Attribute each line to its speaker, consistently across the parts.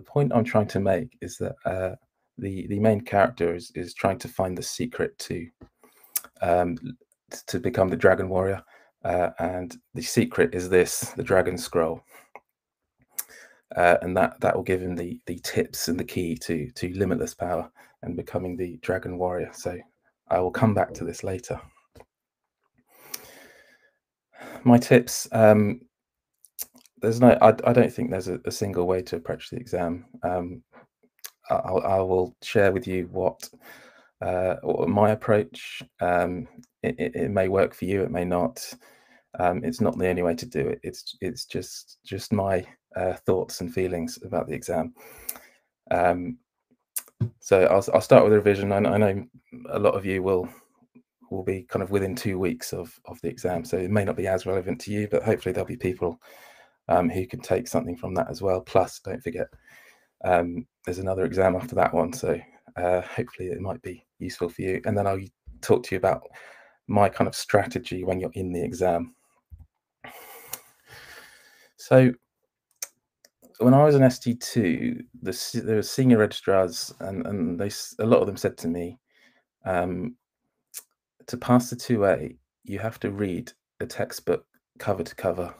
Speaker 1: the point I'm trying to make is that the main character is trying to find the secret um, to become the Dragon Warrior, and the secret is the Dragon Scroll, and that will give him the tips and the key to limitless power and becoming the Dragon Warrior. So I will come back to this later. My tips. There's no. I don't think there's a single way to approach the exam. I will share with you what my approach. It may work for you. It may not. It's not the only way to do it. It's just my thoughts and feelings about the exam. So I'll start with a revision. I know a lot of you will be kind of within 2 weeks of the exam, so it may not be as relevant to you, but hopefully there'll be people who can take something from that as well. Plus, don't forget, there's another exam after that one, so hopefully it might be useful for you. And then I'll talk to you about my kind of strategy when you're in the exam. So when I was an ST2, there were senior registrars, and a lot of them said to me, to pass the 2A, you have to read a textbook cover to cover.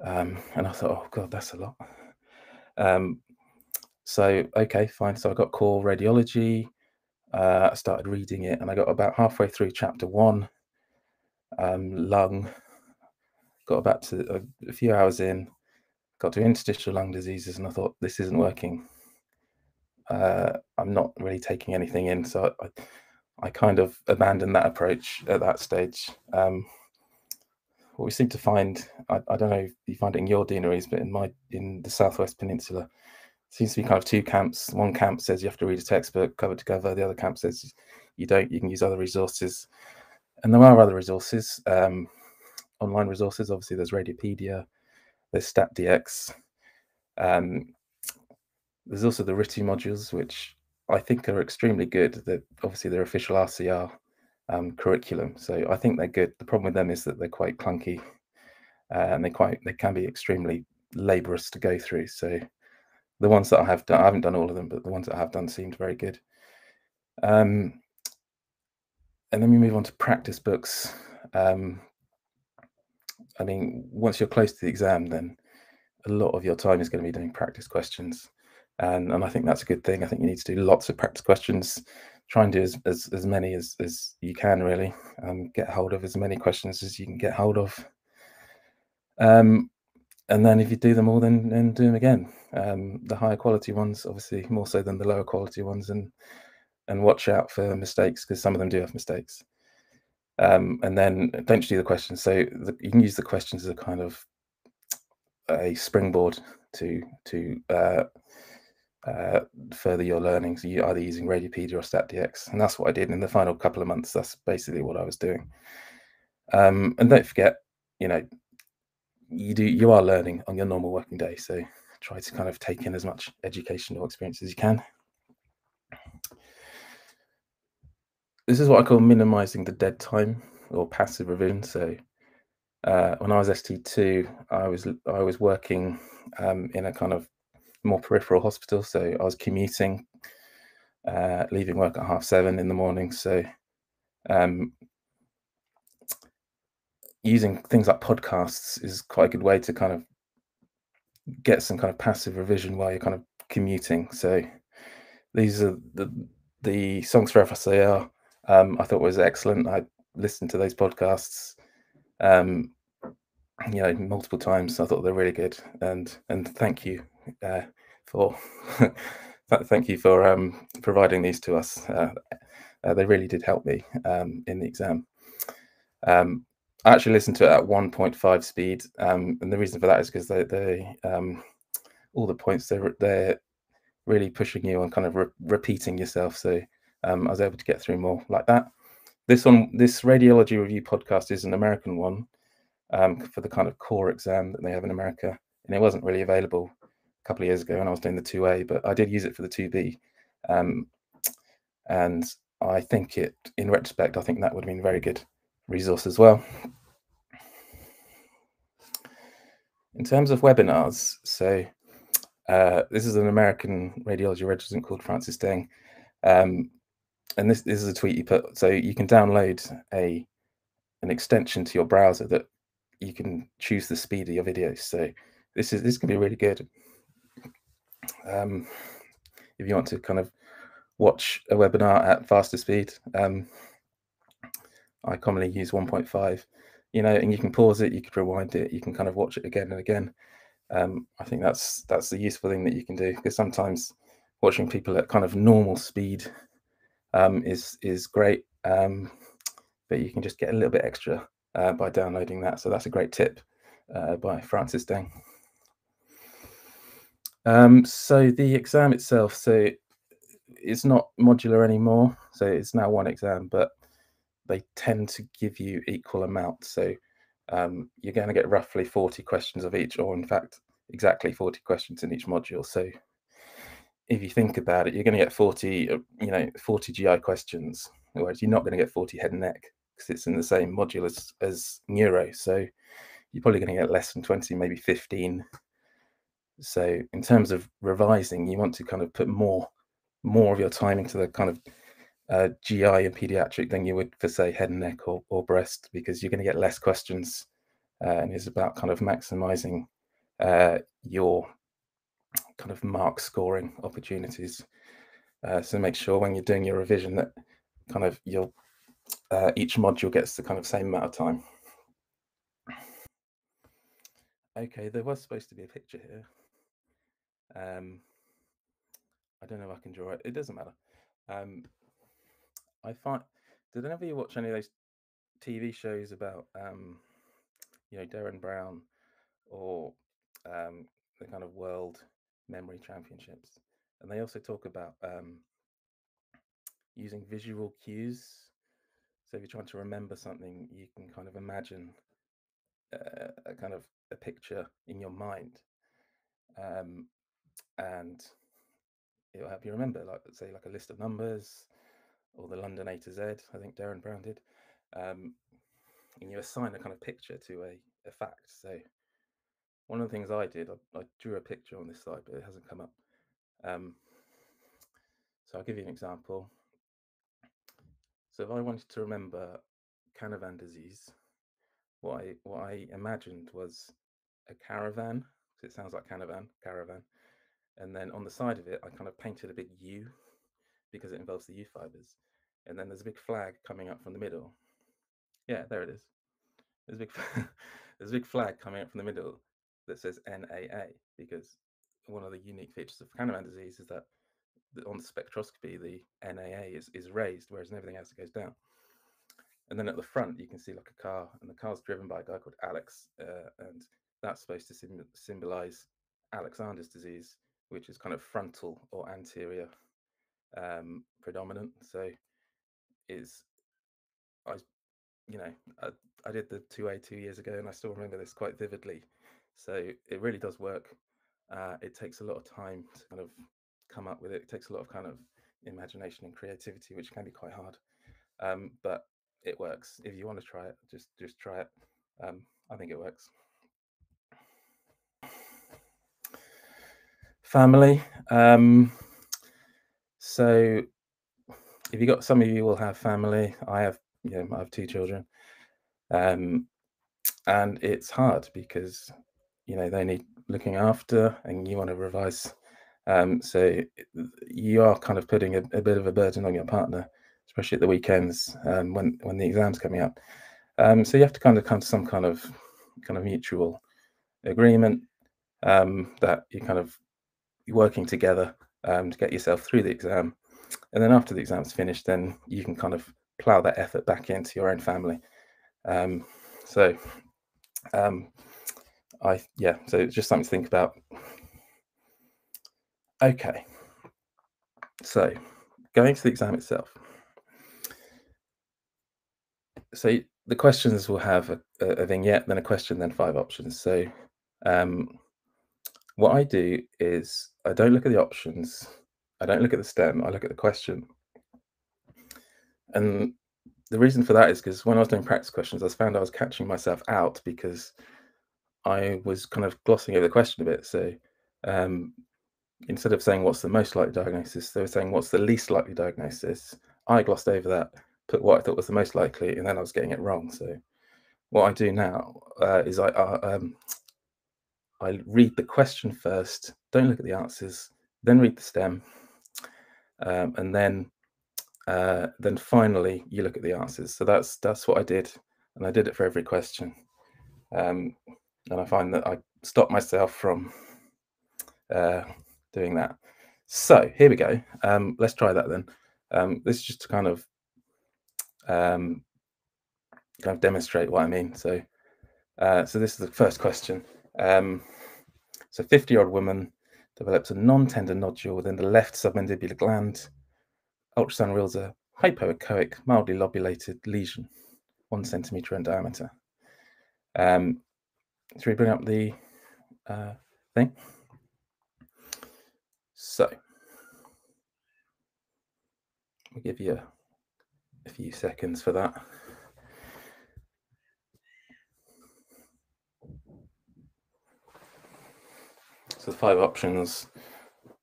Speaker 1: And I thought, oh God, that's a lot. So, okay, fine. So I got core radiology. I started reading it, and I got about halfway through chapter 1, lung. Got about to a few hours in, got to interstitial lung diseases, and I thought, this isn't working. I'm not really taking anything in, so I kind of abandoned that approach at that stage. What we seem to find, I don't know if you find it in your deaneries, but in the Southwest Peninsula, it seems to be kind of two camps. One camp says you have to read a textbook cover to cover. The other camp says you don't. You can use other resources, and there are other resources, online resources. Obviously, there's Radiopedia, there's StatDX. There's also the RITU modules, which I think are extremely good. That obviously they're official RCR curriculum, so I think they're good. The problem with them is that they're quite clunky, and they can be extremely laborious to go through. So the ones that I have done, I haven't done all of them, but the ones that I have done seemed very good. And then we move on to practice books. I mean, once you're close to the exam, then a lot of your time is going to be doing practice questions, and I think that's a good thing. I think you need to do lots of practice questions. Try and do as many as you can, really. Get hold of as many questions as you can get hold of. And then if you do them all, then do them again. The higher quality ones, obviously, more so than the lower quality ones, and watch out for mistakes, because some of them do have mistakes. And then don't do the questions. So you can use the questions as a kind of a springboard to further your learning. So you're either using Radiopedia or StatDX, and that's what I did in the final couple of months. That's basically what I was doing. And don't forget, you are learning on your normal working day, so try to kind of take in as much educational experience as you can. This is what I call minimizing the dead time, or passive revision. So when I was ST2, I was working in a kind of more peripheral hospital, so I was commuting, leaving work at 7:30 in the morning. So using things like podcasts is quite a good way to kind of get some kind of passive revision while you're kind of commuting. So these are the songs for FRCR. I thought was excellent. I listened to those podcasts, multiple times. I thought they're really good, and thank you for thank you for providing these to us. They really did help me in the exam. I actually listened to it at 1.5 speed, and the reason for that is because they all the points they're really pushing you on kind of repeating yourself. So I was able to get through more like that. This Radiology Review podcast is an American one for the kind of core exam that they have in America, and it wasn't really available a couple of years ago when I was doing the 2A, but I did use it for the 2B, and I think in retrospect, I think that would have been a very good resource as well. In terms of webinars, so This is an American radiology registrant called Francis Deng. Um, and this is a tweet he put. So you can download an extension to your browser that you can choose the speed of your videos. So this can be really good. If you want to kind of watch a webinar at faster speed, I commonly use 1.5, and you can pause it, you can rewind it, you can kind of watch it again and again. I think that's the useful thing that you can do, because sometimes watching people at kind of normal speed is great, but you can just get a little bit extra by downloading that. So that's a great tip by Francis Deng. So the exam itself, so it's not modular anymore. So it's now one exam, but they tend to give you equal amounts. So you're going to get roughly 40 questions of each, or in fact, exactly 40 questions in each module. So if you think about it, you're going to get 40 GI questions, whereas you're not going to get 40 head and neck, because it's in the same module as neuro. So you're probably going to get less than 20, maybe 15. So in terms of revising, you want to kind of put more of your time into the kind of GI and pediatric than you would for, say, head and neck or breast, because you're going to get less questions, and it's about kind of maximizing your kind of mark scoring opportunities. So make sure when you're doing your revision that kind of each module gets the kind of same amount of time. Okay, there was supposed to be a picture here. I don't know if I can draw it. It doesn't matter. Did any of you watch any of those TV shows about Darren Brown, or the kind of World Memory Championships? And they also talk about using visual cues. So if you're trying to remember something, you can kind of imagine a picture in your mind, and it will help you remember, like, let's say, like a list of numbers, or the London A to Z. I think Darren Brown did. And you assign a kind of picture to a fact. So one of the things I did, I drew a picture on this slide, but it hasn't come up. So I'll give you an example. So if I wanted to remember Canavan disease, what I imagined was a caravan, because it sounds like caravan. And then on the side of it, I kind of painted a big U, because it involves the U fibers. And then there's a big flag coming up from the middle. Yeah, there it is. There's a big flag coming up from the middle that says NAA, because one of the unique features of Canavan disease is that on spectroscopy, the NAA is raised, whereas in everything else it goes down. And then at the front, you can see like a car, and the car's driven by a guy called Alex, and that's supposed to symbolize Alexander's disease, which is kind of frontal or anterior predominant. So I did the 2A 2 years ago, and I still remember this quite vividly. So it really does work. It takes a lot of time to kind of come up with it. It takes a lot of kind of imagination and creativity, which can be quite hard. But it works. If you want to try it, just try it. I think it works. Family. So if you got, some of you will have family. I have 2 children, and it's hard because they need looking after, and you want to revise. So you are kind of putting a bit of a burden on your partner, especially at the weekends, when the exam's coming up. So you have to kind of come to some kind of mutual agreement, that you're working together to get yourself through the exam. And then after the exam's finished, then you can kind of plow that effort back into your own family. So it's just something to think about. Okay, so going to the exam itself. So the questions will have a vignette, then a question, then 5 options. So what I do is I don't look at the options, I don't look at the STEM, I look at the question. And the reason for that is because when I was doing practice questions, I found I was catching myself out because I was kind of glossing over the question a bit. So instead of saying what's the most likely diagnosis, they were saying what's the least likely diagnosis. I glossed over that, put what I thought was the most likely, and then I was getting it wrong. So what I do now is I read the question first, don't look at the answers, then read the STEM, and then finally you look at the answers. So that's what I did, and I did it for every question. And I find that I stop myself from doing that. So here we go. Let's try that then. This is just to kind of demonstrate what I mean. So this is the first question. So 50-year-old woman develops a non-tender nodule within the left submandibular gland. Ultrasound reveals a hypoechoic, mildly lobulated lesion, 1 centimeter in diameter. Should we bring up the thing? So we'll give you a few seconds for that. So the 5 options: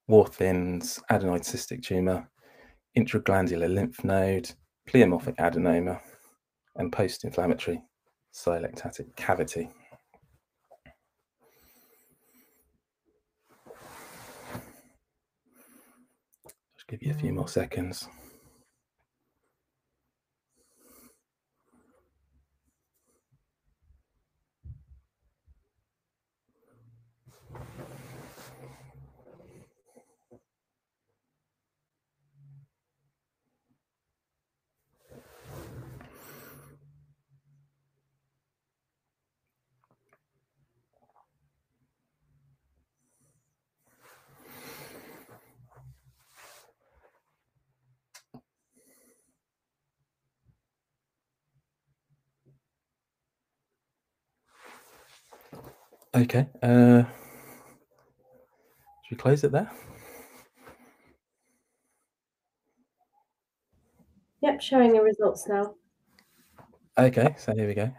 Speaker 1: Warthin's adenoid cystic tumor, intraglandular lymph node, pleomorphic adenoma, and post-inflammatory sialectatic cavity. Just give you a few more seconds. Okay, should we close it there?
Speaker 2: Yep, showing the results now.
Speaker 1: Okay, so here we go.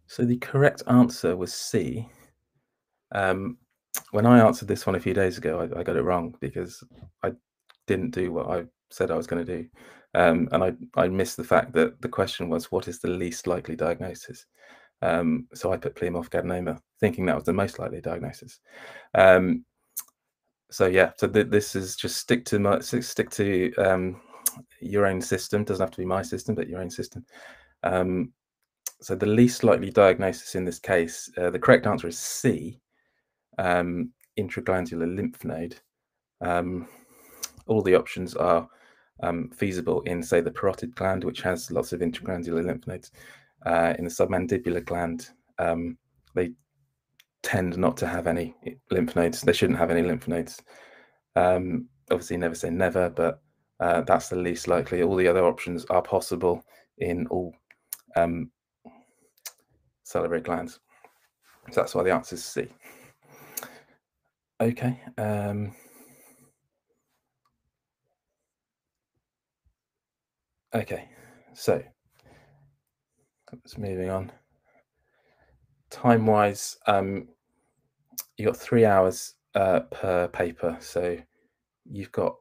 Speaker 1: So the correct answer was C. When I answered this one a few days ago, I got it wrong because I didn't do what I said I was going to do. And I missed the fact that the question was, what is the least likely diagnosis? So I put pleomorphic adenoma, thinking that was the most likely diagnosis. So yeah, so this is just stick to your own system. Doesn't have to be my system, but your own system. So the least likely diagnosis in this case, the correct answer is C, intraglandular lymph node. All the options are feasible in, say, the parotid gland, which has lots of intraglandular lymph nodes. In the submandibular gland, they tend not to have any lymph nodes. They shouldn't have any lymph nodes. Obviously, never say never, but that's the least likely. All the other options are possible in all salivary glands. So that's why the answer is C. Okay. Okay, so let's moving on. Time-wise, you got 3 hours per paper, so you've got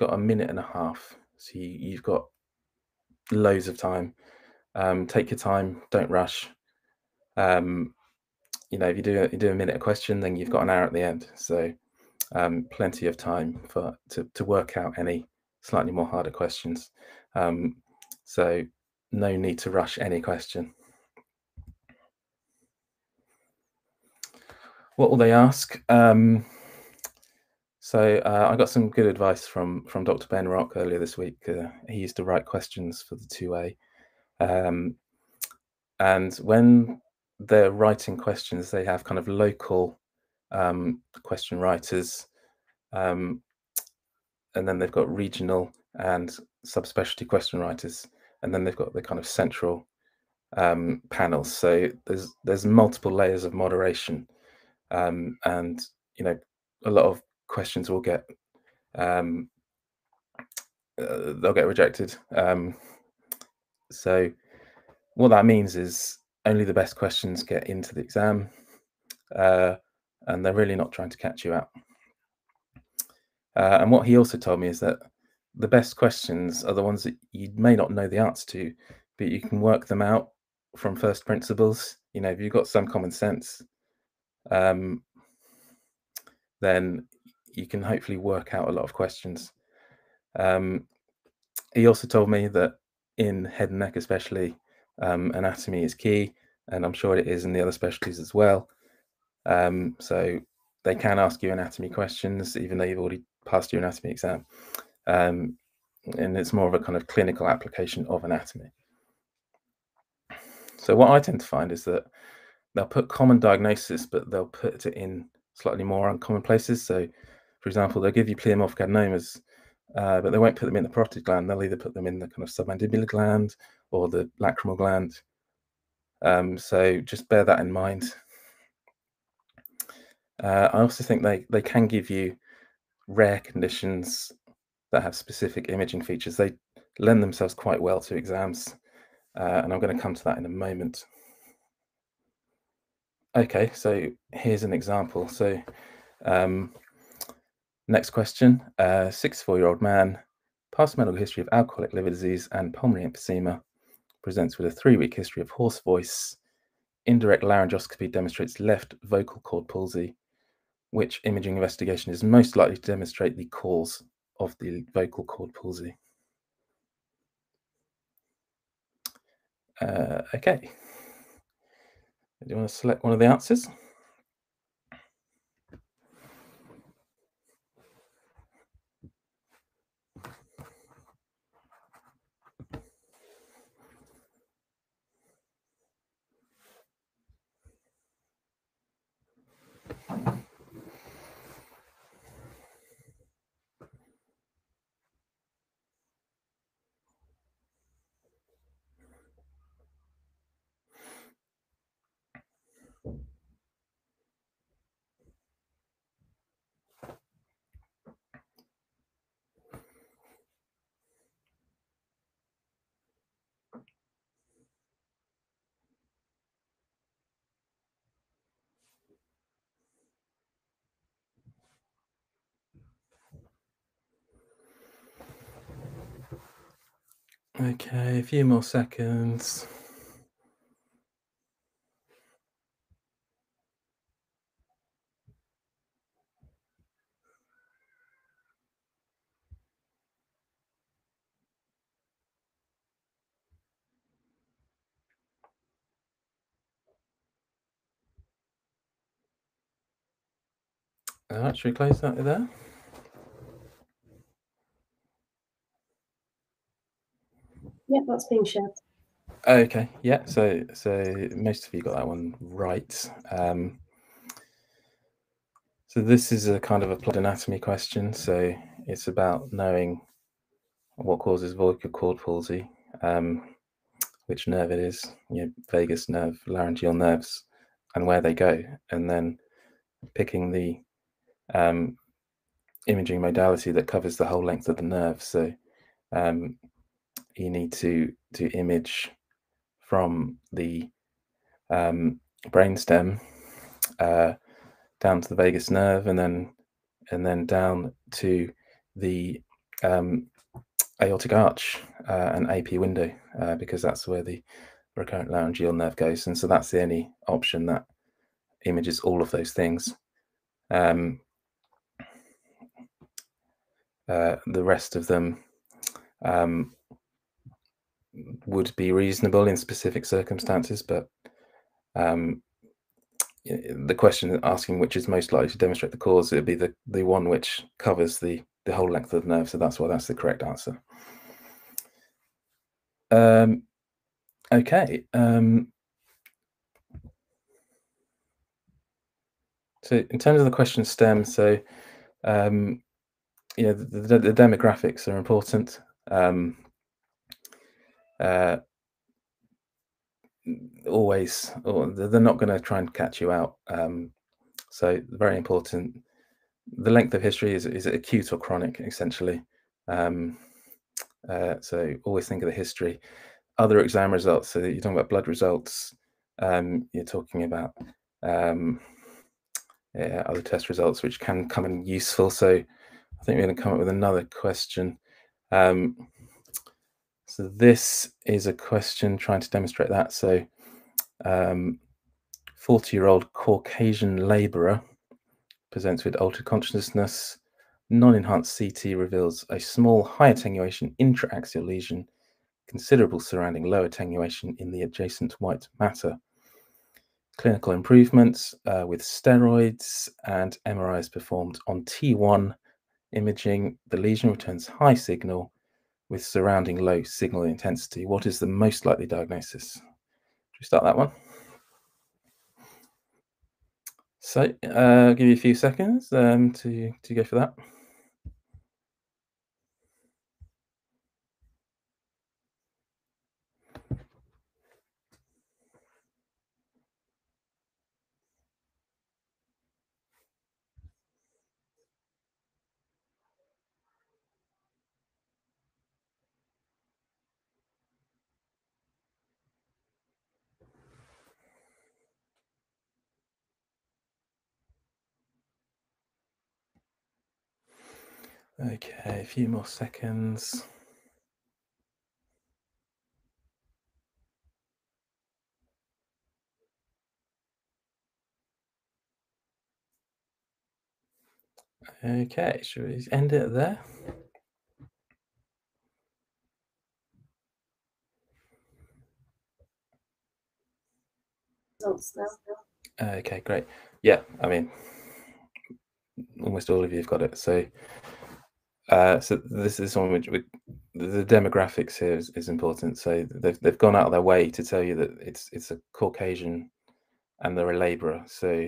Speaker 1: a minute and a half. So you've got loads of time. Take your time, don't rush. You know, if you do a minute a question, then you've got an hour at the end. So plenty of time to work out any slightly more harder questions. So no need to rush any question. What will they ask? So I got some good advice from Dr. Ben Rock earlier this week. He used to write questions for the 2A. And when they're writing questions, they have kind of local question writers, and then they've got regional and subspecialty question writers, and then they've got the kind of central panels. So there's multiple layers of moderation, and you know, a lot of questions will get they'll get rejected. So what that means is only the best questions get into the exam, and they're really not trying to catch you out. And what he also told me is that the best questions are the ones that you may not know the answer to, but you can work them out from first principles. You know, if you've got some common sense, then you can hopefully work out a lot of questions. He also told me that in head and neck especially, anatomy is key, and I'm sure it is in the other specialties as well. So they can ask you anatomy questions, even though you've already passed your anatomy exam. And it's more of a kind of clinical application of anatomy. So what I tend to find is that they'll put common diagnosis, but they'll put it in slightly more uncommon places. So, for example, they'll give you pleomorphic adenomas, but they won't put them in the parotid gland. They'll either put them in the kind of submandibular gland or the lacrimal gland. So just bear that in mind. I also think they can give you rare conditions that have specific imaging features. They lend themselves quite well to exams, and I'm going to come to that in a moment. Okay, so here's an example. So next question, 64-year-old man, past medical history of alcoholic liver disease and pulmonary emphysema, presents with a 3-week history of hoarse voice. Indirect laryngoscopy demonstrates left vocal cord palsy. Which imaging investigation is most likely to demonstrate the cause of the vocal cord palsy? Okay. Do you want to select one of the answers? Okay, a few more seconds. Should we close that there?
Speaker 2: Yep, that's being shared.
Speaker 1: Okay, yeah, so most of you got that one right. So this is a kind of applied anatomy question. So it's about knowing what causes vocal cord palsy, which nerve it is, vagus nerve, laryngeal nerves, and where they go, and then picking the imaging modality that covers the whole length of the nerve. So you need to image from the brainstem down to the vagus nerve, and then down to the aortic arch and AP window, because that's where the recurrent laryngeal nerve goes, and so that's the only option that images all of those things. The rest of them would be reasonable in specific circumstances, but the question asking which is most likely to demonstrate the cause, it would be the one which covers the whole length of the nerve, so that's why that's the correct answer. Okay. So in terms of the question stem, so the demographics are important. Always, or they're not going to try and catch you out. So very important. The length of history is it acute or chronic, essentially. So always think of the history. Other exam results. So you're talking about blood results. You're talking about other test results which can come in useful. So I think we're going to come up with another question. So this is a question trying to demonstrate that. So 40-year-old Caucasian labourer presents with altered consciousness. Non-enhanced CT reveals a small high attenuation intraaxial lesion, considerable surrounding low attenuation in the adjacent white matter. Clinical improvements with steroids and MRIs performed on T1 imaging. The lesion returns high signal with surrounding low signal intensity. What is the most likely diagnosis? Should we start that one? So I'll give you a few seconds to go for that. Okay, a few more seconds. Okay, should we end it there?
Speaker 2: Results now.
Speaker 1: Okay, great. Yeah, I mean, almost all of you have got it. So, so this is one which the demographics here is important. So they've gone out of their way to tell you that it's a Caucasian and they're a labourer. So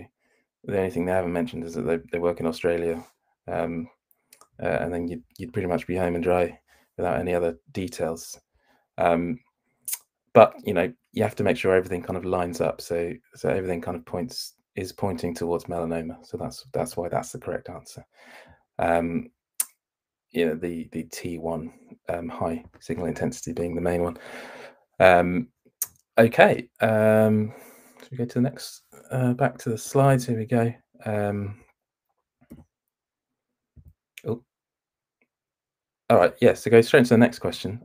Speaker 1: the only thing they haven't mentioned is that they work in Australia, and then you'd pretty much be home and dry without any other details. But you have to make sure everything kind of lines up. So everything kind of is pointing towards melanoma. So that's why that's the correct answer. The T1 high signal intensity being the main one. Okay, should we go to the next? Back to the slides. Here we go. All right. Yeah. So go straight into the next question.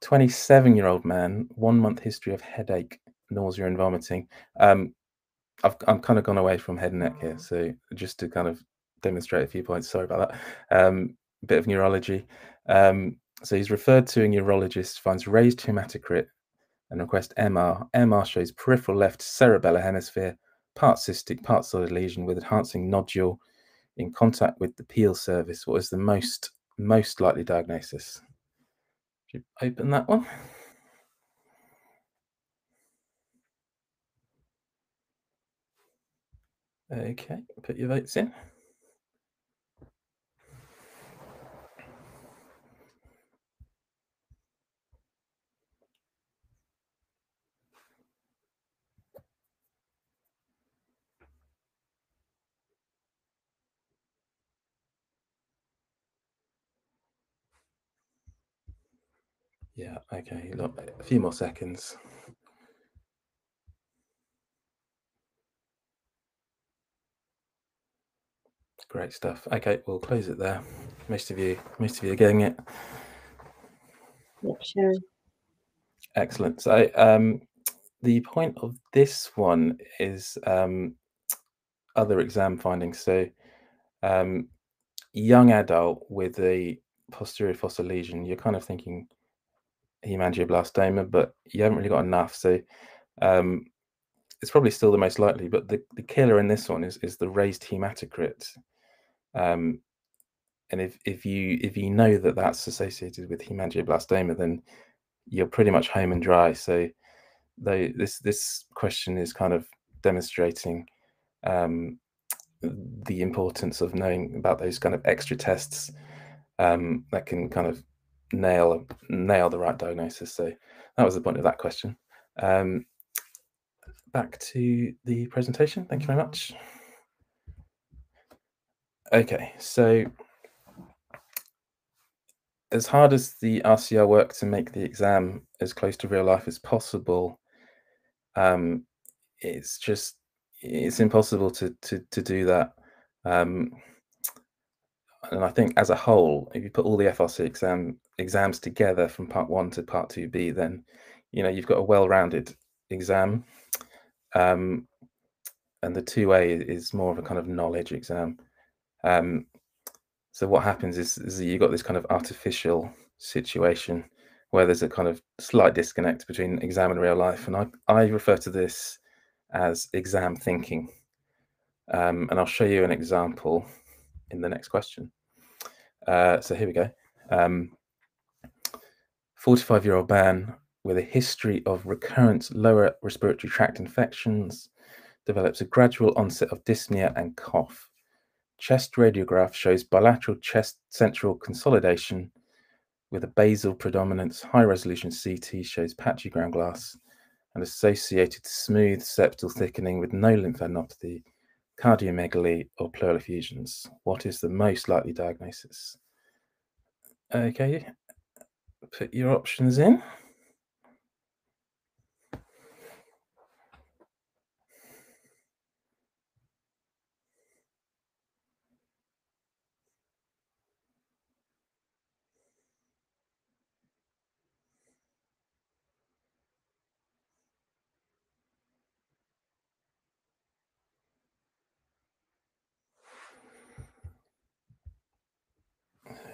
Speaker 1: 27-year-old man, 1 month history of headache, nausea, and vomiting. I'm kind of gone away from head and neck here, so just to kind of demonstrate a few points. Sorry about that. A bit of neurology. So he's referred to a neurologist, finds raised hematocrit, and request MR. MR shows peripheral left cerebellar hemisphere, part cystic, part solid lesion with enhancing nodule in contact with the Peel surface. What is the most likely diagnosis? Should you open that one? Okay, put your votes in. Yeah, okay, look, a few more seconds. Great stuff. Okay, we'll close it there. Most of you are getting it.
Speaker 2: Yep, sharing.
Speaker 1: Excellent. So the point of this one is other exam findings. So young adult with a posterior fossa lesion, you're kind of thinking hemangioblastoma, but you haven't really got enough. So it's probably still the most likely, but the killer in this one is the raised hematocrit. And if you know that that's associated with hemangioblastoma, then you're pretty much home and dry. So this question is kind of demonstrating the importance of knowing about those kind of extra tests that can kind of nail the right diagnosis. So that was the point of that question. Back to the presentation. Thank you very much. Okay, so as hard as the RCR work to make the exam as close to real life as possible, it's impossible to do that. And I think as a whole, if you put all the FRC exams together from part 1 to part 2B, then you've got a well-rounded exam. And the 2A is more of a kind of knowledge exam. So what happens is that you've got this kind of artificial situation where there's a kind of slight disconnect between exam and real life. And I refer to this as exam thinking. And I'll show you an example in the next question. So here we go. 45-year-old man with a history of recurrent lower respiratory tract infections develops a gradual onset of dyspnea and cough. Chest radiograph shows bilateral chest central consolidation with a basal predominance. High-resolution CT shows patchy ground glass and associated smooth septal thickening with no lymphadenopathy, cardiomegaly, or pleural effusions. What is the most likely diagnosis? Okay, put your options in.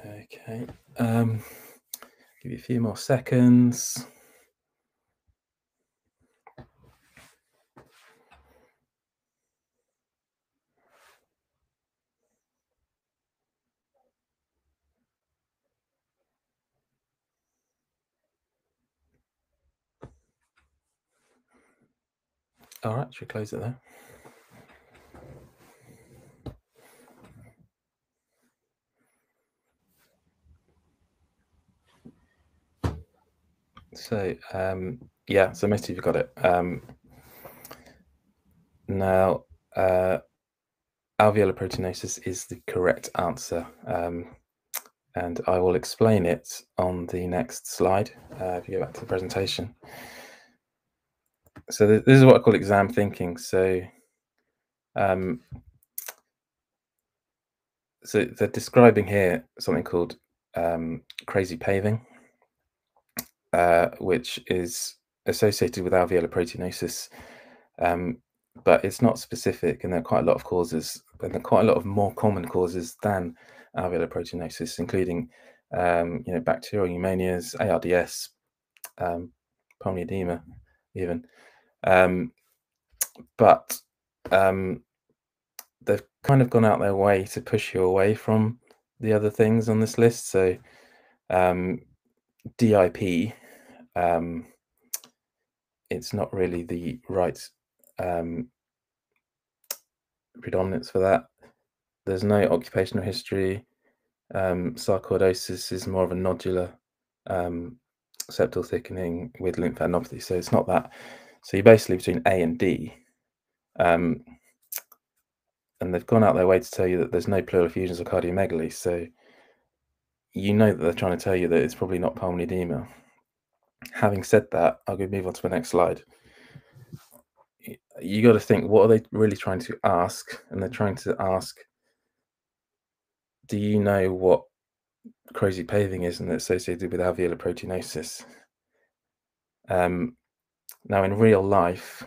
Speaker 1: Okay, give you a few more seconds. All right, should we close it there? So, yeah, so most of you got it. Now, alveolar proteinosis is the correct answer, and I will explain it on the next slide. If you go back to the presentation. So this is what I call exam thinking. So, so they're describing here something called crazy paving, which is associated with alveolar proteinosis, but it's not specific, and there are quite a lot of causes, and there are quite a lot of more common causes than alveolar proteinosis, including bacterial pneumonias, ARDS, pulmonary edema, even. But they've kind of gone out their way to push you away from the other things on this list. So DIP, it's not really the right predominance for that. There's no occupational history. Sarcoidosis is more of a nodular septal thickening with lymphadenopathy, so it's not that. So you're basically between A and D. And they've gone out their way to tell you that there's no pleural effusions or cardiomegaly, so you know that they're trying to tell you that it's probably not pulmonary edema. Having said that, I'll go move on to the next slide. You got to think, what are they really trying to ask? And they're trying to ask, do you know what crazy paving is and that's associated with alveolar proteinosis? Now, in real life,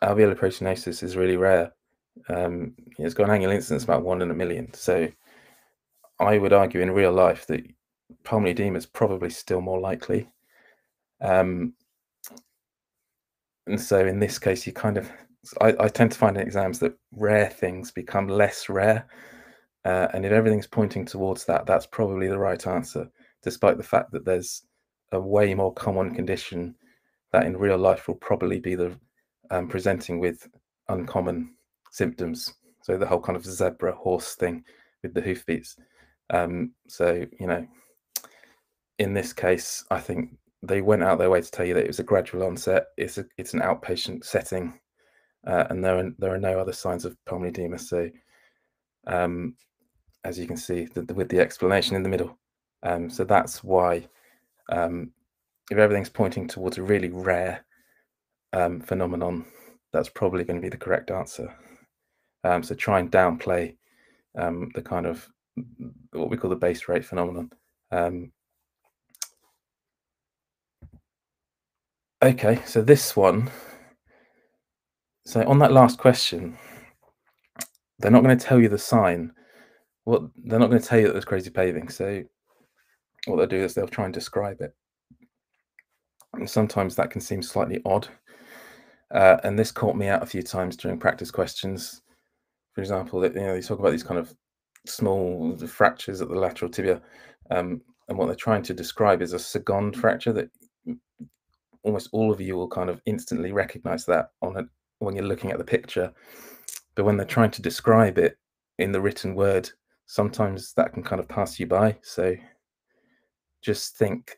Speaker 1: alveolar proteinosis is really rare. It's got an annual incidence about 1 in a million. So I would argue in real life that pulmonary edema is probably still more likely. And so in this case, you kind of, I tend to find in exams that rare things become less rare. And if everything's pointing towards that, that's probably the right answer, despite the fact that there's a way more common condition that in real life will probably be the presenting with uncommon symptoms. So the whole kind of zebra horse thing with the hoofbeats. So, in this case, I think they went out their way to tell you that it was a gradual onset. It's an outpatient setting, and there are no other signs of pulmonary edema. So, as you can see, with the explanation in the middle. So that's why, if everything's pointing towards a really rare phenomenon, that's probably going to be the correct answer. So try and downplay the kind of what we call the base rate phenomenon. Okay, so this one. So on that last question, they're not going to tell you the sign. They're not going to tell you that there's crazy paving. So what they'll do is they'll try and describe it. And sometimes that can seem slightly odd. And this caught me out a few times during practice questions. For example, that they talk about these kind of small fractures at the lateral tibia, and what they're trying to describe is a second fracture that almost all of you will kind of instantly recognize that when you're looking at the picture. But when they're trying to describe it in the written word, sometimes that can kind of pass you by. So just think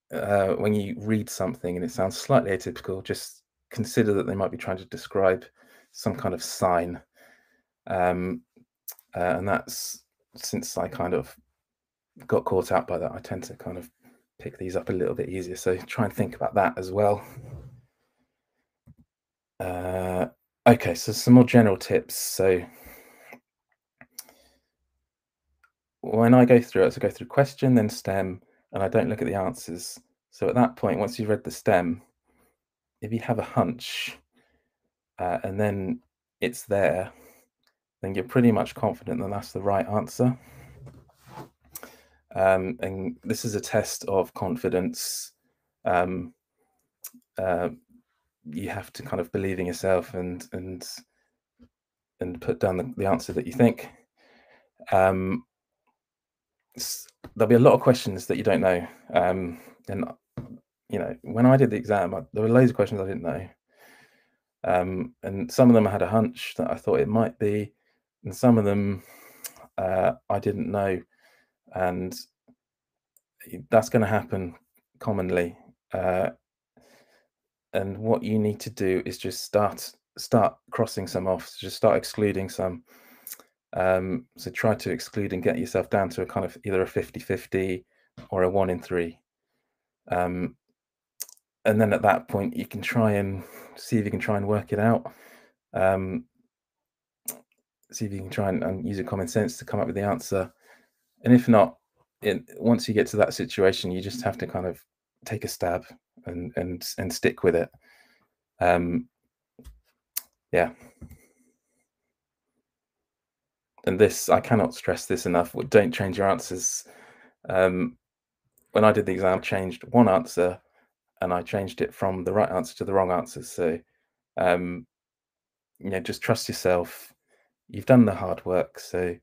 Speaker 1: when you read something and it sounds slightly atypical, just consider that they might be trying to describe some kind of sign. And that's, since I kind of got caught out by that, I tend to kind of pick these up a little bit easier. So try and think about that as well. Okay, so some more general tips. So when I go through it, so I go through question, then STEM, and I don't look at the answers. So at that point, once you've read the STEM, if you have a hunch and then it's there, then you're pretty much confident that that's the right answer. And this is a test of confidence. You have to kind of believe in yourself and put down the answer that you think. There'll be a lot of questions that you don't know. And when I did the exam, there were loads of questions I didn't know. And some of them I had a hunch that I thought it might be, and some of them I didn't know. And that's going to happen commonly. And what you need to do is just start crossing some off, just start excluding some. So try to exclude and get yourself down to a kind of either a 50-50 or a 1 in 3. And then at that point, you can try and see if you can try and work it out. See if you can try and use your common sense to come up with the answer. And if not, once you get to that situation, you just have to kind of take a stab and stick with it. Yeah. And this, I cannot stress this enough. Don't change your answers. When I did the exam, I changed one answer, and I changed it from the right answer to the wrong answer. So, just trust yourself. You've done the hard work. So,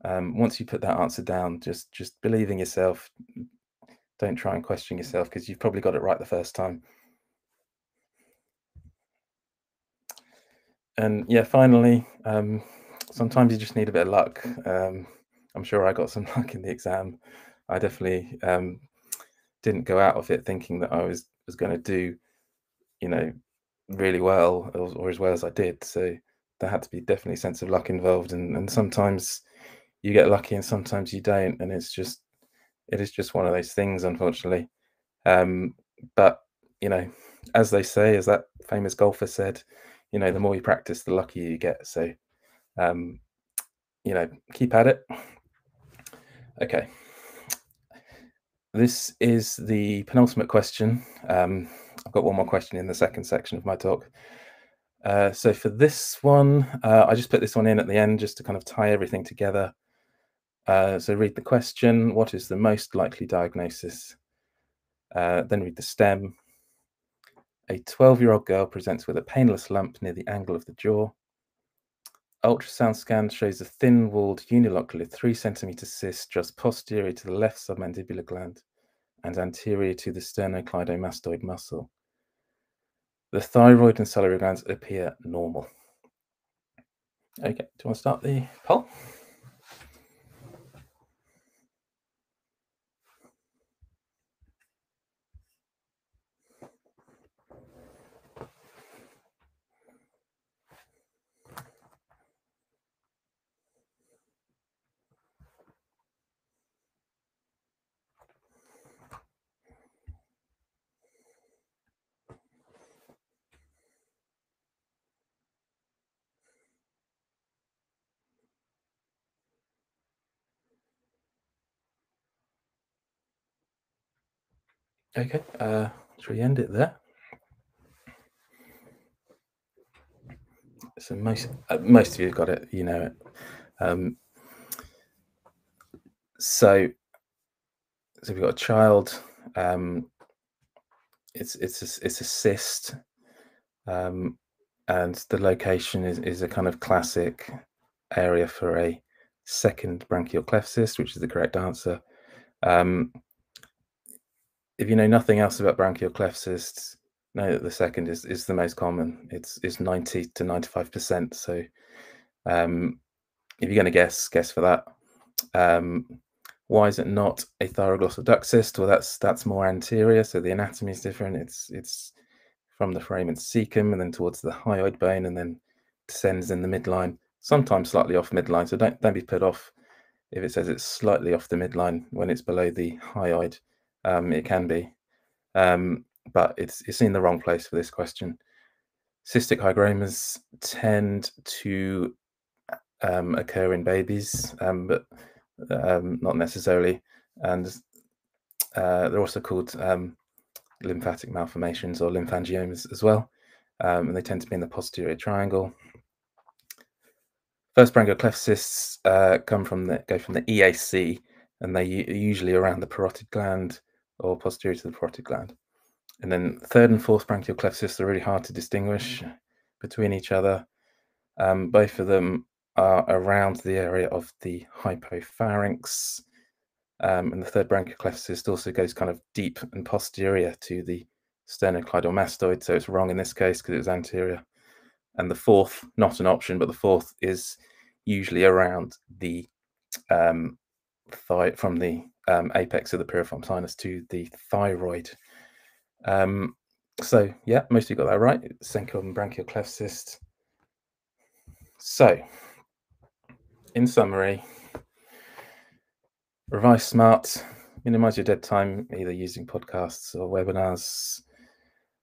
Speaker 1: once you put that answer down, just believe in yourself. Don't try and question yourself, because you've probably got it right the first time. And yeah, finally, sometimes you just need a bit of luck. I'm sure I got some luck in the exam. I definitely didn't go out of it thinking that I was going to do, really well or as well as I did. So there had to be definitely a sense of luck involved. And sometimes you get lucky and sometimes you don't. And it is just one of those things, unfortunately. But, as they say, as that famous golfer said, the more you practice, the luckier you get. So, keep at it. Okay. This is the penultimate question. I've got one more question in the second section of my talk. So for this one, I just put this one in at the end just to kind of tie everything together. So read the question. What is the most likely diagnosis? Then read the STEM. A 12-year-old girl presents with a painless lump near the angle of the jaw. Ultrasound scan shows a thin-walled unilocular 3-centimeter cyst just posterior to the left submandibular gland and anterior to the sternocleidomastoid muscle. The thyroid and salivary glands appear normal. Okay, do you want to start the poll? Okay, should we end it there? So most of you have got it, you know it. So we've got a child. It's a cyst, and the location is a kind of classic area for a second branchial cleft cyst, which is the correct answer. If you know nothing else about branchial cleft cysts, know that the second is the most common. It's 90 to 95%. So if you're going to guess for that. Why is it not a thyroglossal duct cyst? Well, that's more anterior, so the anatomy is different. It's from the foramen cecum and then towards the hyoid bone, and then descends in the midline, sometimes slightly off midline. So don't be put off if it says it's slightly off the midline when it's below the hyoid. It can be, but it's in the wrong place for this question. Cystic hygromas tend to occur in babies, but not necessarily, and they're also called lymphatic malformations or lymphangiomas as well, and they tend to be in the posterior triangle. First branchial cleft cysts go from the EAC, and they usually around the parotid gland or posterior to the parotid gland. And then third and fourth branchial cleft cysts are really hard to distinguish between each other. Both of them are around the area of the hypopharynx, and the third branchial cleft cyst also goes kind of deep and posterior to the sternocleidomastoid, so it's wrong in this case because it's anterior. And the fourth, not an option, but the fourth is usually around the thigh, from the apex of the piriform sinus to the thyroid. So yeah, most of you got that right. Second branchial cleft cyst. So, in summary, revise smart, minimize your dead time, either using podcasts or webinars.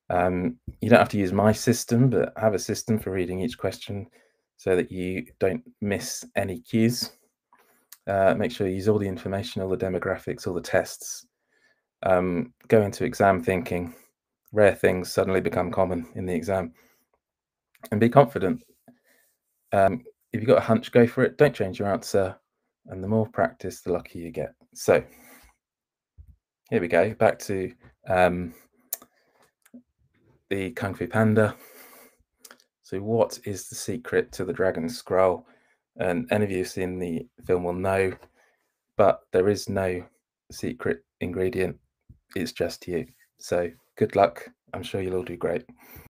Speaker 1: You don't have to use my system, but have a system for reading each question so that you don't miss any cues. Make sure you use all the information, all the demographics, all the tests. Go into exam thinking rare things suddenly become common in the exam, and be confident. If you've got a hunch, go for it. Don't change your answer. And the more practice, the luckier you get. So here we go. Back to the Kung Fu Panda. So what is the secret to the dragon scroll? And any of you who've seen the film will know, but there is no secret ingredient. It's just you. So good luck. I'm sure you'll all do great.